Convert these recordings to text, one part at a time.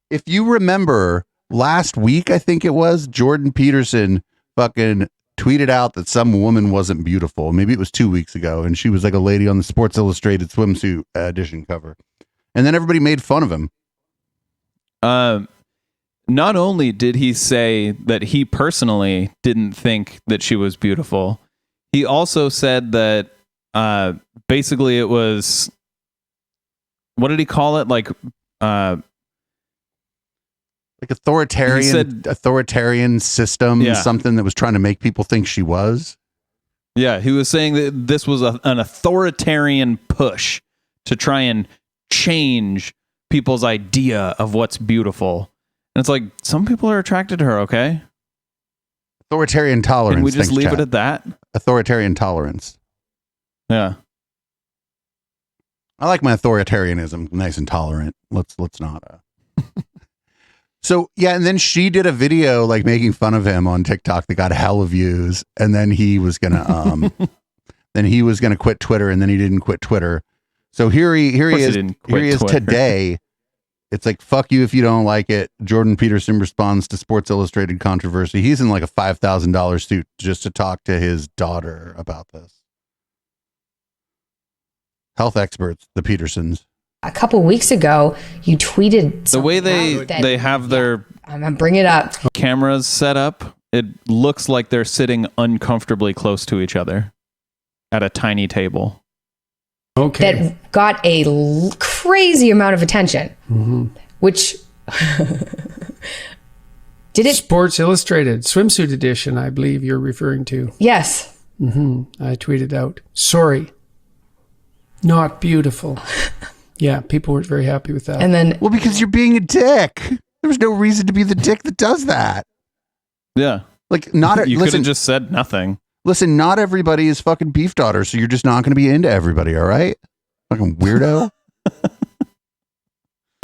If you remember last week, I think it was, Jordan Peterson fucking tweeted out that some woman wasn't beautiful. Maybe it was 2 weeks ago. And she was like a lady on the Sports Illustrated swimsuit edition cover. And then everybody made fun of him. Not only did he say that he personally didn't think that she was beautiful, he also said that basically it was, what did he call it? Like authoritarian system, something that was trying to make people think she was. Yeah, he was saying that this was an authoritarian push to try and change people's idea of what's beautiful. And it's like, some people are attracted to her, okay? Authoritarian tolerance. Can we just leave it at that? Authoritarian tolerance. Yeah. I like my authoritarianism, nice and tolerant. Let's not. So yeah, and then she did a video like making fun of him on TikTok that got hella views, and then he was gonna quit Twitter, and then he didn't quit Twitter. So here he is today. It's like, fuck you if you don't like it. Jordan Peterson responds to Sports Illustrated controversy. He's in like a $5,000 suit just to talk to his daughter about this. Health experts, the Petersons. A couple weeks ago, you tweeted the way they have their I'm gonna bring it up. Cameras set up. It looks like they're sitting uncomfortably close to each other at a tiny table. Okay. That got a crazy amount of attention, which did it? Sports Illustrated swimsuit edition, I believe you're referring to. Yes. I tweeted out, sorry, not beautiful. Yeah, people weren't very happy with that. And then, well, because you're being a dick. There's no reason to be the dick that does that. Yeah, like you could have just said nothing. Listen, not everybody is fucking beef daughter, so you're just not going to be into everybody, all right? Fucking weirdo.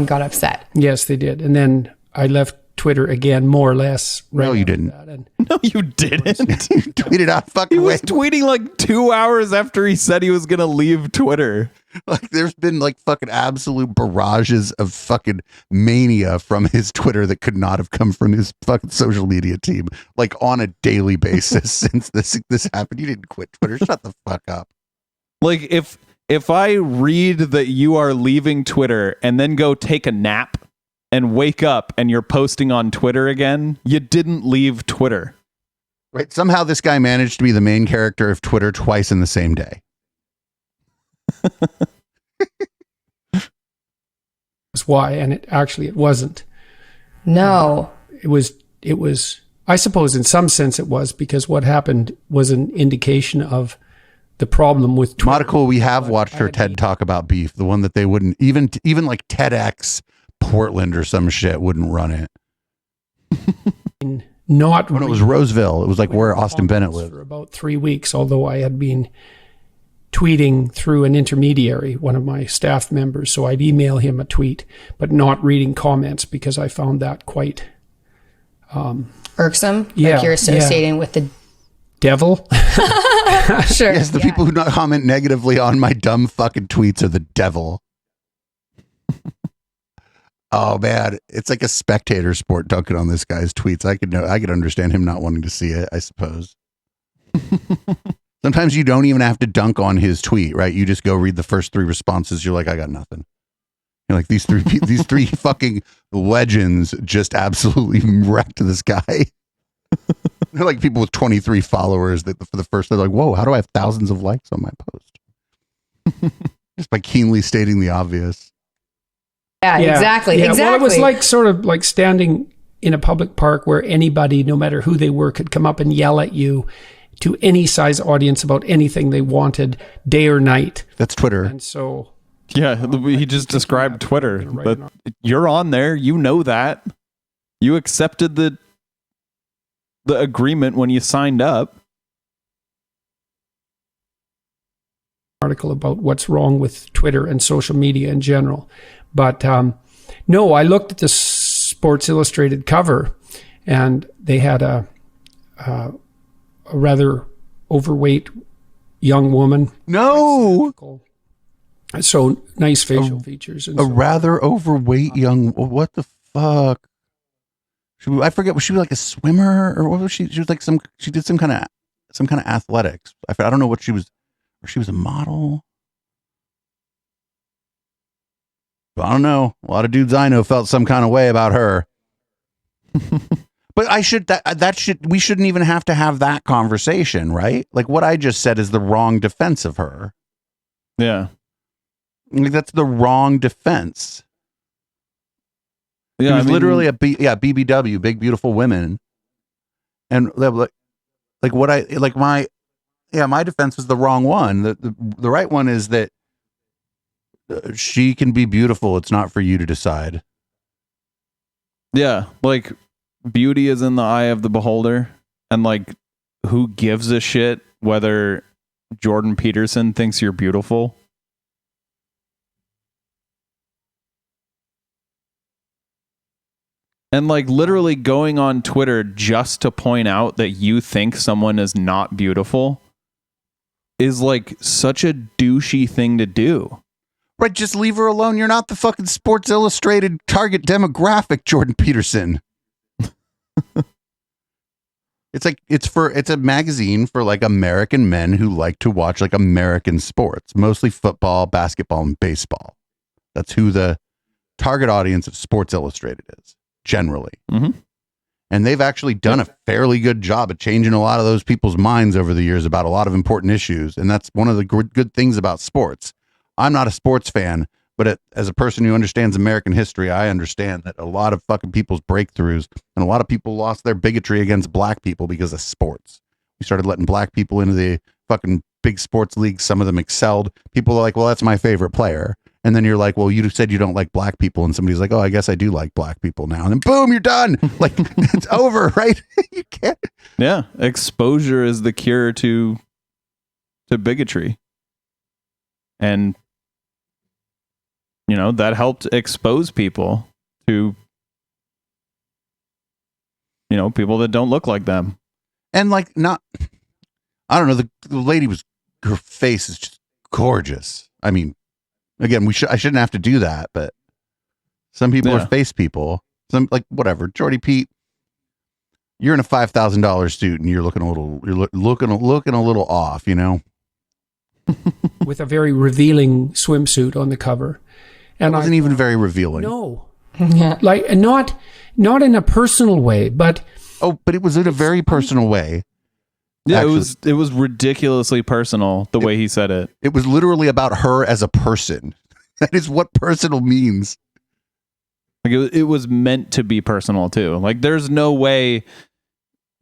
Got upset. Yes, they did. And then I left Twitter again, more or less. No, you didn't. No, you didn't. You tweeted out fucking. He was tweeting like 2 hours after he said he was going to leave Twitter. Like, there's been like fucking absolute barrages of fucking mania from his Twitter that could not have come from his fucking social media team, like on a daily basis since this happened. You didn't quit Twitter. Shut the fuck up. Like, if I read that you are leaving Twitter and then go take a nap and wake up and you're posting on Twitter again, you didn't leave Twitter. Right. Somehow this guy managed to be the main character of Twitter twice in the same day. That's why, and it wasn't. No. It was, I suppose in some sense it was, because what happened was an indication of the problem with Twitter. Monica, we have watched her TED talk about beef, the one that they wouldn't, even like TEDx Portland or some shit wouldn't run it. Not when it was Roseville. It was like where Austin Bennett lived. For about 3 weeks, although I had been tweeting through an intermediary, one of my staff members, so I'd email him a tweet, but not reading comments because I found that quite irksome. Yeah, like you're associating with the devil. Sure. Yes, the people who not comment negatively on my dumb fucking tweets are the devil. Oh man, it's like a spectator sport dunking on this guy's tweets. I could understand him not wanting to see it, I suppose. Sometimes you don't even have to dunk on his tweet, right? You just go read the first 3 responses. You're like, I got nothing. You're like, these three fucking legends just absolutely wrecked this guy. They're like people with 23 followers that for the first, they're like, whoa, how do I have thousands of likes on my post? Just by keenly stating the obvious. Yeah, exactly. Yeah. Exactly. Well, it was like sort of like standing in a public park where anybody, no matter who they were, could come up and yell at you to any size audience about anything they wanted, day or night. That's Twitter. And so, yeah, he just described Twitter. But you're on there. You know that. You accepted the agreement when you signed up. Article about what's wrong with Twitter and social media in general. But no, I looked at the Sports Illustrated cover, and they had a rather overweight young woman. No. So nice facial features. And rather overweight young. What the fuck? I forget. Was she like a swimmer or what was she? She was like she did some kind of athletics. I don't know what she was. Or she was a model. I don't know. A lot of dudes I know felt some kind of way about her. But we shouldn't even have to have that conversation, right? Like what I just said is the wrong defense of her. Yeah. Like that's the wrong defense. Yeah, it was literally BBW, big beautiful women, and my defense was the wrong one. The right one is that she can be beautiful. It's not for you to decide. Yeah, like beauty is in the eye of the beholder, and like who gives a shit whether Jordan Peterson thinks you're beautiful? And like literally going on Twitter just to point out that you think someone is not beautiful is like such a douchey thing to do. Right, just leave her alone. You're not the fucking Sports Illustrated target demographic, Jordan Peterson. It's a magazine for like American men who like to watch like American sports, mostly football, basketball, and baseball. That's who the target audience of Sports Illustrated is. Generally. Mm-hmm. And they've actually done a fairly good job of changing a lot of those people's minds over the years about a lot of important issues. And that's one of the good things about sports. I'm not a sports fan, but as a person who understands American history, I understand that a lot of fucking people's breakthroughs and a lot of people lost their bigotry against black people because of sports. We started letting black people into the fucking big sports leagues. Some of them excelled. People are like, well, that's my favorite player. And then you're like, well, you said you don't like black people. And somebody's like, oh, I guess I do like black people now. And then boom, you're done. Like it's over, right? You can't. Yeah. Exposure is the cure to bigotry. And, you know, that helped expose people to, you know, people that don't look like them. And like, I don't know. The lady her face is just gorgeous. I mean, again, I shouldn't have to do that, but some people are face people. Some like whatever. Jordy Pete, you're in a $5,000 suit and you're looking a little off, you know, with a very revealing swimsuit on the cover, and it wasn't even very revealing. No, like not in a personal way, but it was in a very personal way. Yeah, actually. it was ridiculously personal the way he said it. It was literally about her as a person. That is what personal means. Like it was meant to be personal too. Like there's no way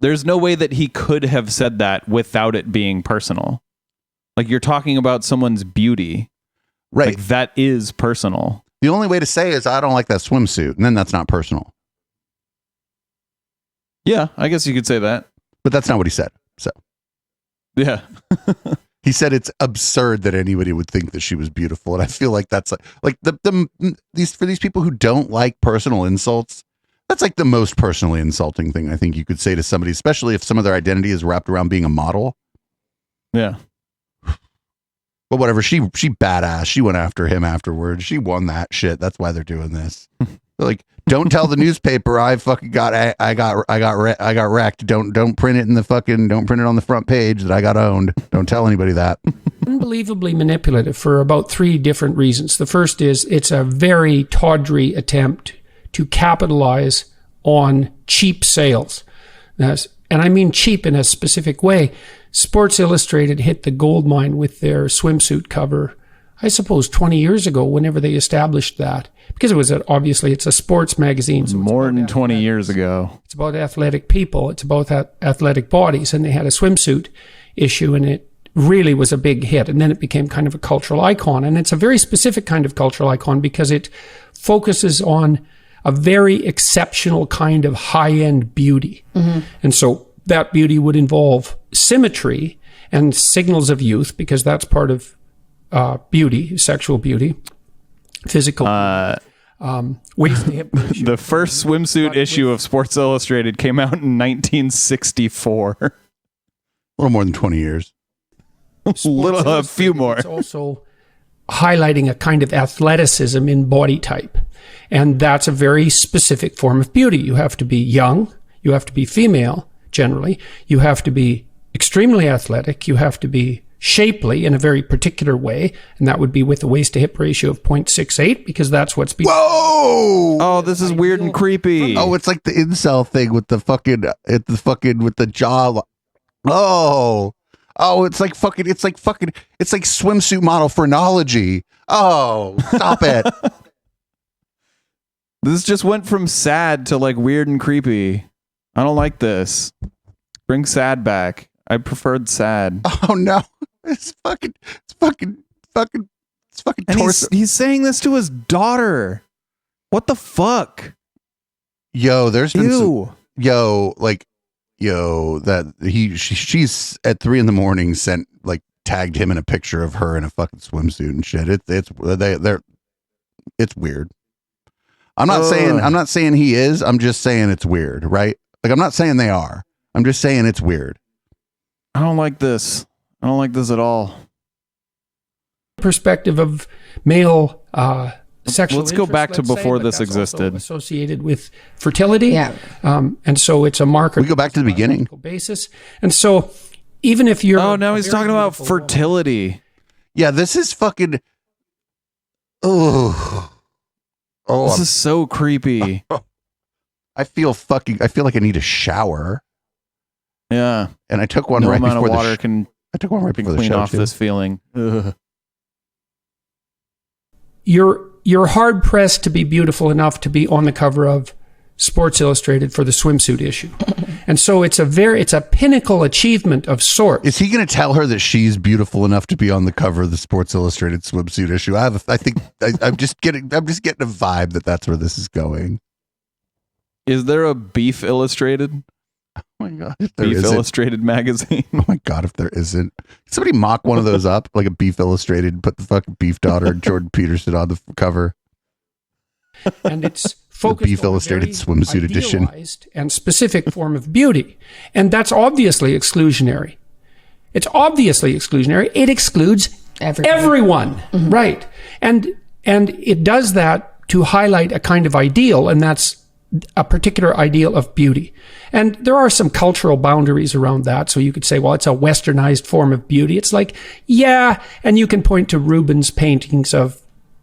that he could have said that without it being personal. Like you're talking about someone's beauty. Right. Like that is personal. The only way to say is I don't like that swimsuit, and then that's not personal. Yeah, I guess you could say that. But that's not what he said. So, yeah. He said it's absurd that anybody would think that she was beautiful, and I feel like that's like these people who don't like personal insults. That's like the most personally insulting thing I think you could say to somebody, especially if some of their identity is wrapped around being a model. Yeah. But whatever, she badass. She went after him afterwards. She won that shit. That's why they're doing this. They're like, don't tell the newspaper I fucking got wrecked. Don't print it don't print it on the front page that I got owned. Don't tell anybody that. Unbelievably manipulative for about 3 different reasons. The first is it's a very tawdry attempt to capitalize on cheap sales. And I mean cheap in a specific way. Sports Illustrated hit the gold mine with their swimsuit cover, I suppose 20 years ago, whenever they established that. Because it was it's a sports magazine. So more than 20 years ago. It's about athletic people. It's about athletic bodies. And they had a swimsuit issue, and it really was a big hit. And then it became kind of a cultural icon. And it's a very specific kind of cultural icon because it focuses on a very exceptional kind of high-end beauty. Mm-hmm. And so that beauty would involve symmetry and signals of youth, because that's part of beauty, sexual beauty, physical. Waist to hip ratio. The first swimsuit issue of Sports Illustrated came out in 1964. A little more than 20 years. A few more. It's also highlighting a kind of athleticism in body type. And that's a very specific form of beauty. You have to be young. You have to be female, generally. You have to be extremely athletic. You have to be shapely in a very particular way. And that would be with a waist to hip ratio of 0.68, because that's what's being... Whoa! Oh, this is weird and creepy. Oh, it's like the incel thing with the fucking, with the jaw. Oh, it's like swimsuit model phrenology. Oh, stop it. This just went from sad to like weird and creepy. I don't like this. Bring sad back. I preferred sad. Oh no. It's fucking And torso. he's saying this to his daughter. What the fuck? Yo, there's been Ew. she's at 3 a.m. sent, like, tagged him in a picture of her in a fucking swimsuit and shit. It's weird. I'm not saying he is. I'm just saying it's weird, right? Like, I'm not saying they are. I'm just saying it's weird. I don't like this. I don't like this at all. Perspective of male sexual Let's go interest, back to let's say, before but this that's also existed. associated with fertility. Yeah. And so it's a marker. We go back to the beginning. Basis. And so even if you're... Oh, now he's talking about fertility. Yeah, this is fucking. Oh, This is so creepy. I feel like I need a shower, Yeah. and I took one No right amount before of water I took one right can before the clean show off too. this feeling. Ugh. You're hard pressed to be beautiful enough to be on the cover of Sports Illustrated for the swimsuit issue. And so it's a pinnacle achievement of sorts. Is he going to tell her that she's beautiful enough to be on the cover of the Sports Illustrated swimsuit issue? I'm just getting a vibe that that's where this is going. Is there a Beef Illustrated? Oh my god, if there Beef isn't. Illustrated magazine? Oh my god, if there isn't. Somebody mock one of those up, like a Beef Illustrated, put the fucking Beef daughter and Jordan Peterson on the cover. And it's focused Beef on Illustrated a very swimsuit edition. idealized and specific form of beauty. And that's obviously exclusionary. It's obviously exclusionary. It excludes everyone. Mm-hmm. Right. And it does that to highlight a kind of ideal, and that's a particular ideal of beauty. And there are some cultural boundaries around that. So you could say, well, it's a westernized form of beauty. It's like, yeah. And you can point to Rubens' paintings of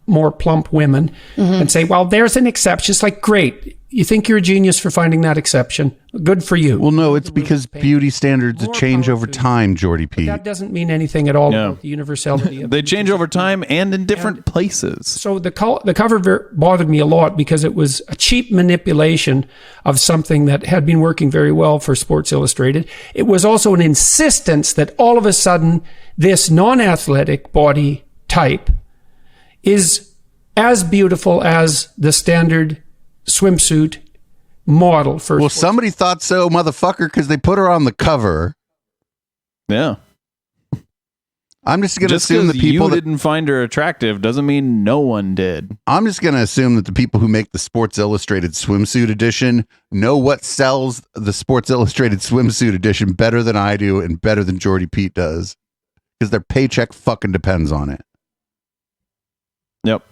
more plump women and say, well, there's an exception. It's like, great. You think you're a genius for finding that exception. Good for you. Well, no, it's because beauty standards More change power over to you. time, Jordy P. That doesn't mean anything at all Yeah. about the universality of They change over time and in different places. So the cover bothered me a lot because it was a cheap manipulation of something that had been working very well for Sports Illustrated. It was also an insistence that all of a sudden this non-athletic body type is as beautiful as the standard swimsuit model for... Well, somebody thought so, motherfucker, because they put her on the cover. Yeah. I'm just going to Just assume the because people you that didn't find her attractive doesn't mean no one did. I'm just going to assume that the people who make the Sports Illustrated swimsuit edition know what sells the Sports Illustrated swimsuit edition better than I do and better than Jordy Pete does, because their paycheck fucking depends on it. Yep.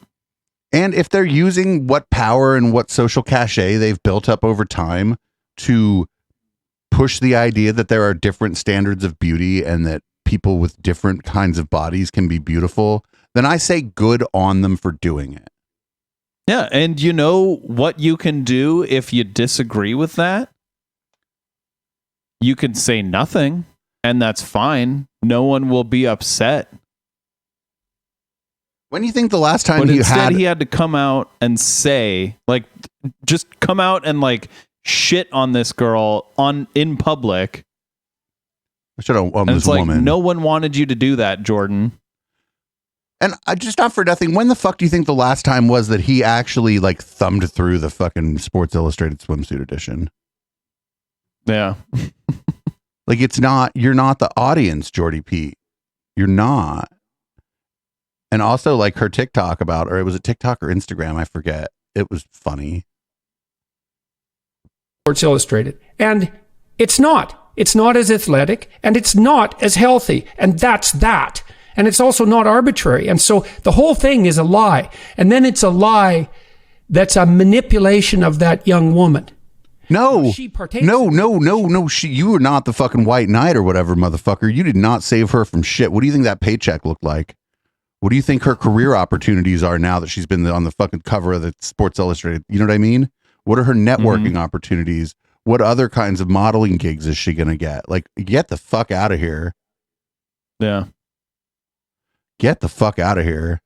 And if they're using what power and what social cachet they've built up over time to push the idea that there are different standards of beauty and that people with different kinds of bodies can be beautiful, then I say good on them for doing it. Yeah, and you know what you can do if you disagree with that? You can say nothing, and that's fine. No one will be upset. When do you think the last time But he instead, he had to come out and say, like, just come out and like shit on this girl in public. should have And this it's like, woman? no one wanted you to do that, Jordan. And I just not for nothing. When the fuck do you think the last time was that he actually like thumbed through the fucking Sports Illustrated swimsuit edition? Yeah. Like, it's not, you're not the audience, Jordy Pete. You're not. And also, like, her TikTok about, or it was a TikTok or Instagram, I forget. It was funny. Sports Illustrated. And it's not. It's not as athletic, and it's not as healthy. And that's that. And it's also not arbitrary. And so the whole thing is a lie. And then it's a lie that's a manipulation of that young woman. No, She partakes no, in no, no, no. You were not the fucking white knight or whatever, motherfucker. You did not save her from shit. What do you think that paycheck looked like? What do you think her career opportunities are now that she's been on the fucking cover of the Sports Illustrated? You know what I mean? What are her networking opportunities? What other kinds of modeling gigs is she going to get? Like, get the fuck out of here. Yeah. Get the fuck out of here.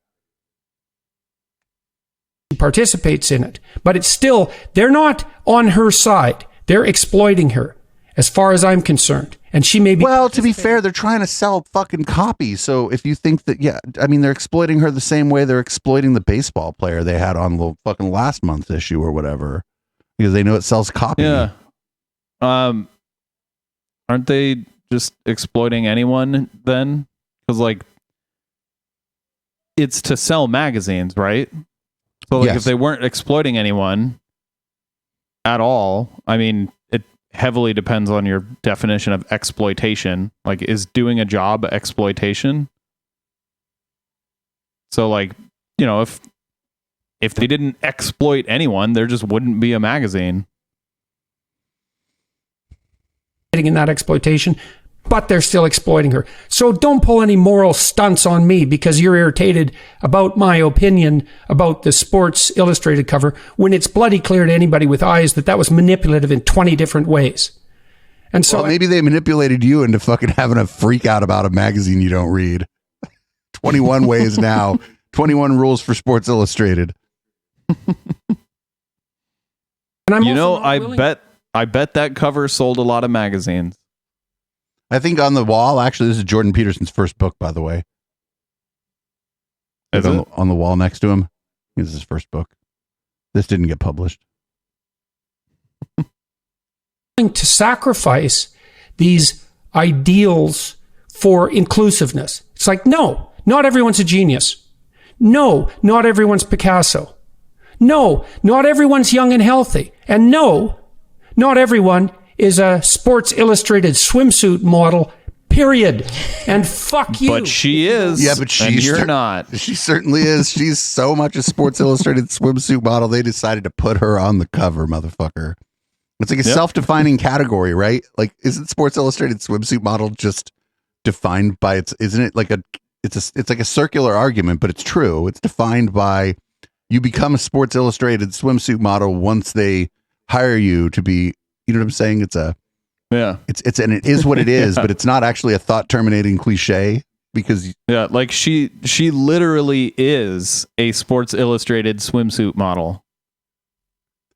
participates in it. But it's still, they're not on her side. They're exploiting her, as far as I'm concerned. And she may be... Well, to be fair, they're trying to sell fucking copies. So if you think that, yeah, I mean, they're exploiting her the same way they're exploiting the baseball player they had on the fucking last month's issue or whatever, because they know it sells copy. Yeah. Aren't they just exploiting anyone then? Because, like, it's to sell magazines, right? So, like, Yes. if they weren't exploiting anyone at all, I mean, it heavily depends on your definition of exploitation. Like, is doing a job exploitation? So, like, you know, if they didn't exploit anyone, there just wouldn't be a magazine. in that exploitation, but they're still exploiting her. So don't pull any moral stunts on me because you're irritated about my opinion about the Sports Illustrated cover when it's bloody clear to anybody with eyes that that was manipulative in 20 different ways. And so Well, maybe they manipulated you into fucking having a freak out about a magazine you don't read. 21 ways now. 21 rules for Sports Illustrated. and I'm You know, also not willing- I bet that cover sold a lot of magazines. I think on the wall, actually, this is Jordan Peterson's first book, by the way. Is on, it? on the wall next to him. This is his first book. This didn't get published. to sacrifice these ideals for inclusiveness. It's like, no, not everyone's a genius. No, not everyone's Picasso. No, not everyone's young and healthy. And no, not everyone is a Sports Illustrated swimsuit model, period. And fuck you. But she is. Yeah, but and she's you're not. She certainly is. She's so much a Sports Illustrated swimsuit model, they decided to put her on the cover, motherfucker. It's like a Yep. self-defining category, right? Like, isn't Sports Illustrated swimsuit model just defined by its? Isn't it like it's like a circular argument, but it's true. It's defined by you become a Sports Illustrated swimsuit model once they hire you to be. You know what I'm saying? It's and it is what it is, but it's not actually a thought-terminating cliche because Yeah, like she literally is a Sports Illustrated swimsuit model.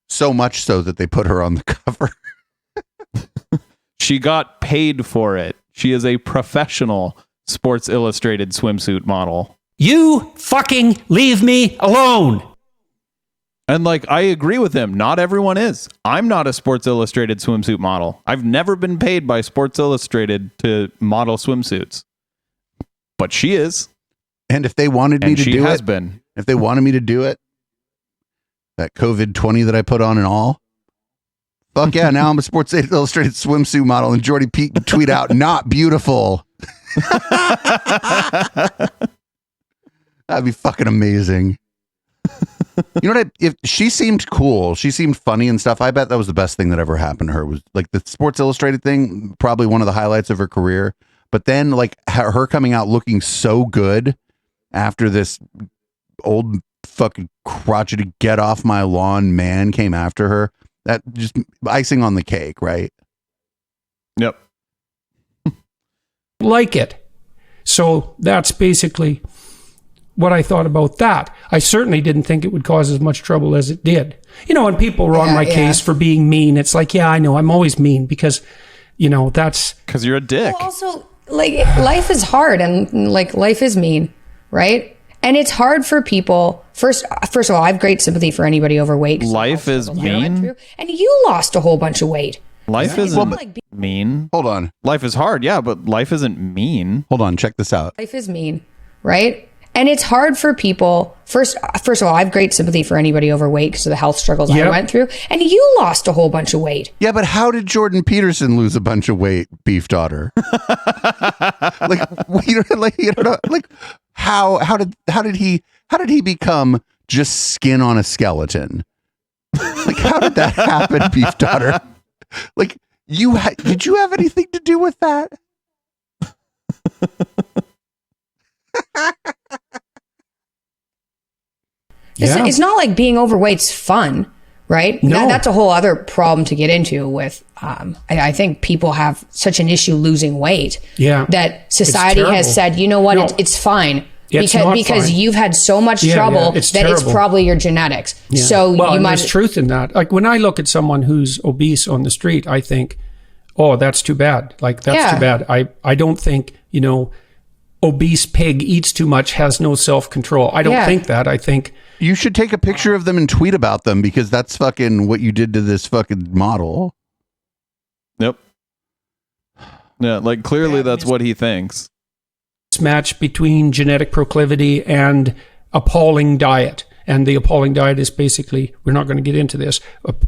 so much so that they put her on the cover. She got paid for it. She is a professional Sports Illustrated swimsuit model. You fucking leave me alone. And like, I agree with him. Not everyone is. I'm not a Sports Illustrated swimsuit model. I've never been paid by Sports Illustrated to model swimsuits. But she is. And if they wanted me And to she do has it, been. if they wanted me to do it, that COVID-20 that I put on and all, fuck yeah, now I'm a Sports Illustrated swimsuit model and Jordy Pete can tweet out, not beautiful. That'd be fucking amazing. You know what? If she seemed cool, she seemed funny and stuff. I bet that was the best thing that ever happened to her. Was like the Sports Illustrated thing, probably one of the highlights of her career. But then, like her coming out looking so good after this old fucking crotchety get off my lawn man came after her. That just icing on the cake, right? Yep. Like it. So that's basically what I thought about that. I certainly didn't think it would cause as much trouble as it did. You know, when people were on my case for being mean, it's like, yeah, I know, I'm always mean because, you know, that's... Because you're a dick. Well, also, like, life is hard and like life is mean, right? And it's hard for people. First of all, I have great sympathy for anybody overweight. 'cause Life of is the struggle I went mean? through. And you lost a whole bunch of weight. Life Well, isn't but- mean. Hold on. Life is hard, yeah, but life isn't mean. Hold on. Check this out. Life is mean, right? And it's hard for people. First of all, I have great sympathy for anybody overweight because of the health struggles I went through. And you lost a whole bunch of weight. Yeah, but how did Jordan Peterson lose a bunch of weight, beef daughter? How did he become just skin on a skeleton? Like, how did that happen, beef daughter? Like, did you have anything to do with that? It's not like being overweight's fun, right? No. That's a whole other problem to get into with, I think people have such an issue losing weight that society has said, you know what, it's fine. Because you've had so much trouble that it's probably your genetics. Yeah. So there's truth in that. Like when I look at someone who's obese on the street, I think, oh, that's too bad. Like that's too bad. I don't think, obese pig eats too much, has no self-control. I don't think that. I think you should take a picture of them and tweet about them because that's fucking what you did to this fucking model. Yep. Yeah, like clearly that's what he thinks. Match between genetic proclivity and appalling diet. And the appalling diet is basically, we're not going to get into this,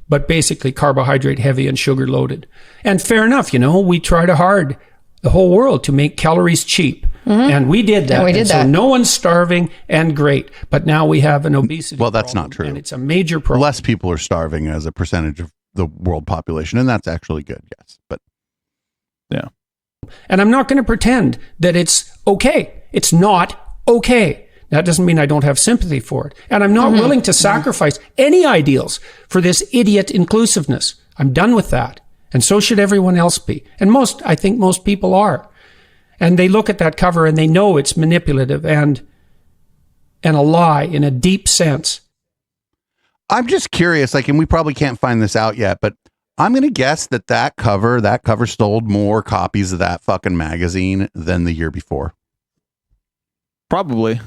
but basically carbohydrate heavy and sugar loaded. And fair enough, we tried hard, the whole world, to make calories cheap. Mm-hmm. And we did that. So no one's starving and great. But now we have an obesity Well, that's problem, not true. And it's a major problem. Less people are starving as a percentage of the world population. And that's actually good, yes. But yeah. And I'm not going to pretend that it's okay. It's not okay. That doesn't mean I don't have sympathy for it. And I'm not willing to sacrifice any ideals for this idiot inclusiveness. I'm done with that. And so should everyone else be. And I think most people are. And they look at that cover and they know it's manipulative and a lie in a deep sense. I'm just curious, and we probably can't find this out yet, but I'm going to guess that cover sold more copies of that fucking magazine than the year before. Probably.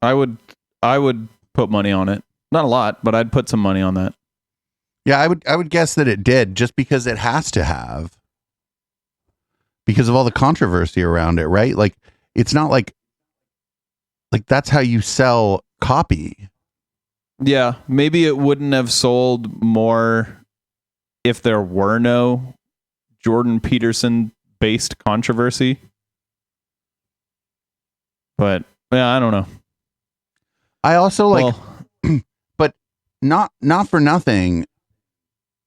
I would put money on it. Not a lot, but I'd put some money on that. Yeah, I would guess that it did just because it has to have. Because of all the controversy around it, right? Like it's not like that's how you sell copy. Yeah, maybe it wouldn't have sold more if there were no Jordan Peterson based controversy. But yeah, I don't know. I also but not for nothing.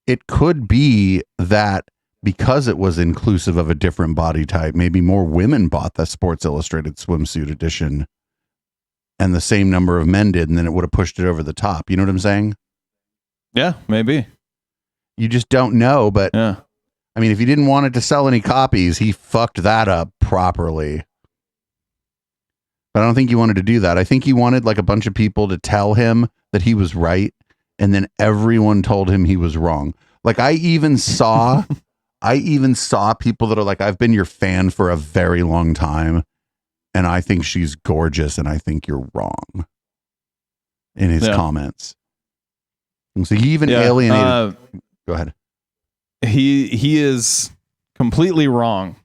It could be that because it was inclusive of a different body type, maybe more women bought the Sports Illustrated swimsuit edition and the same number of men did, and then it would have pushed it over the top. You know what I'm saying? Yeah, maybe. You just don't know, but yeah. I mean, if he didn't want it to sell any copies, he fucked that up properly. But I don't think he wanted to do that. I think he wanted like a bunch of people to tell him that he was right, and then everyone told him he was wrong. Like I even saw people that are like, I've been your fan for a very long time, and I think she's gorgeous, and I think you're wrong in his comments. And so he even alienated. Go ahead. He is completely wrong.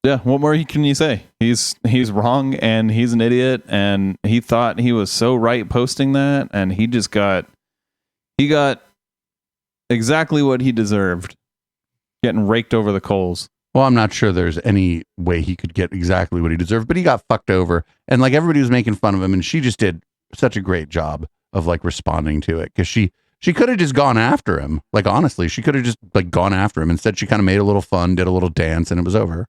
Yeah, what more can you say? He's wrong, and he's an idiot, and he thought he was so right posting that, and he got exactly what he deserved, getting raked over the coals. Well, I'm not sure there's any way he could get exactly what he deserved, but he got fucked over, and like everybody was making fun of him, and she just did such a great job of like responding to it, because she could have just gone after him. Like honestly, she could have just like gone after him. Instead, she kind of made a little fun, did a little dance, and it was over.